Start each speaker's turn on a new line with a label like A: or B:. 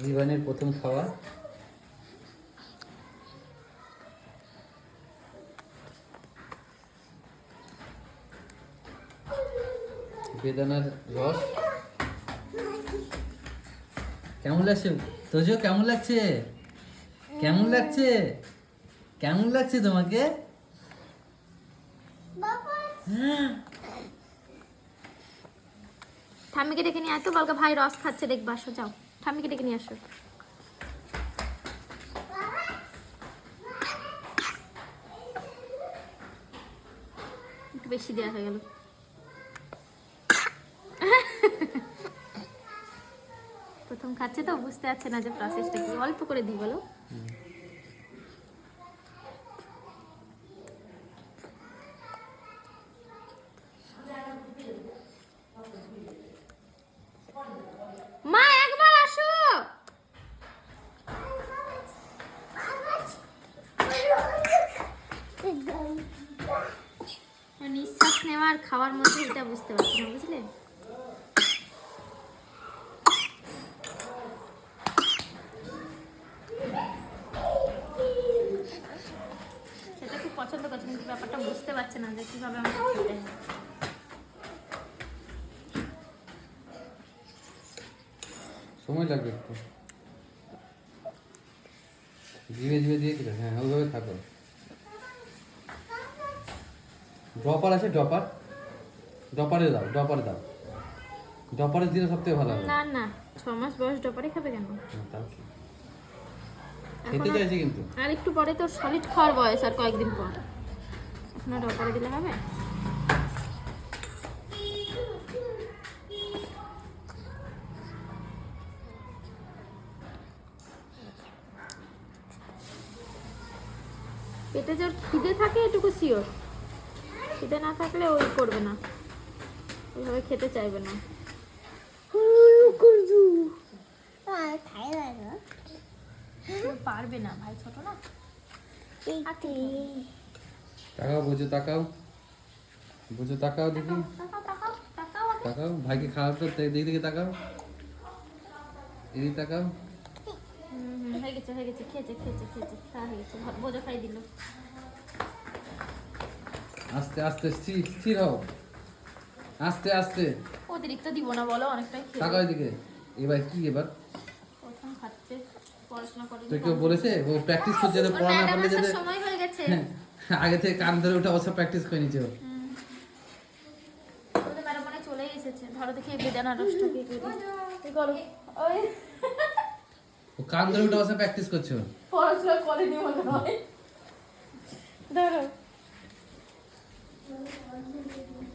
A: জীবনের প্রথম খাওয়া। বেদানার রস। কেমন লাগছে তোজো? কেমন লাগছে? কেমন লাগছে? কেমন লাগছে তোমাকে?
B: ঠাম্মিকে ডেকে নিয়ে আসো, বলকা ভাই রস খাচ্ছে দেখবা, আসো যাও ঠাম্মিকে ডেকে নিয়ে আসো। একটু বেশি দেওয়া হয়ে গেল। প্রথম খাচ্ছে তো বুঝতে পারছে না যে প্রসেসটা কি, অল্প করে দিই বলো। মা একবার আসো। নিঃশ্বাস নেওয়ার খাওয়ার মধ্যে এটা বুঝতে পারছি না, বুঝলে? সেটা খুব পছন্দ করছে কিন্তু ব্যাপারটা বুঝতে পারছে না যে কিভাবে আমাকে খেতে হয়।
A: সময় লাগবে একটু। ধীরে ধীরে দিয়ে দিলে, হ্যাঁ ওইভাবে থাকো। ড্রপার আছে, ড্রপার। ড্রপারে দাও, ড্রপারে দাও। ড্রপারে দিলে সবথেকে ভালো হবে।
B: না না, 6 মাস বয়স ডপারে খাবে কেন?
A: তাও কি? খেতে চাইছে কিন্তু।
B: আর একটু পরে তো সলিড খাওয়ার বয়স, আর কয়েকদিন পর। এখন ডপারে দিলে হবে? পেটে যার খিদে থাকে এটুকু শিওর, খিদে না থাকলে ওই করবে না, ওইভাবে খেতে চাইবে না। পারবে না, ভাই ছোট না।
A: তাকাও, বুঝে তাকাও, বুঝে তাকাও, দেখি তাকাও। ভাইকে খাওয়ার তো দিকে দিকে তাকাও, এদিকে তাকাও।
B: হয়ে গেছে হয়ে গেছে, খেয়েছে খেয়েছে খেয়েছে, খাওয়া হয়ে গেছে, বোঝা খাই দিল।
A: আস্তে আস্তে, স্থির স্থির হও, আস্তে আস্তে।
B: অতিরিক্ত দিব না বলো, অনেকটাই খেয়ে।
A: তাকাও এদিকে। এবার কি? এবার
B: প্রথম খাচ্ছে, পড়াশোনা করে।
A: তুই কেউ বলেছে ও প্র্যাকটিস করছে, যে পড়া না পারলে যেতে
B: সময় হয়ে গেছে।
A: আগে থেকে কান ধরে ওঠা অবশ্য প্র্যাকটিস করে নিচ্ছে ও।
B: ওদের ম্যাডাম মনে চলে এসেছে, ধরো দেখি বেদানা রসটা কি করো। ওই
A: ও কান ধরে ওঠা অবশ্য প্র্যাকটিস করছে ও।
B: পড়াশোনা করেনি মনে হয়।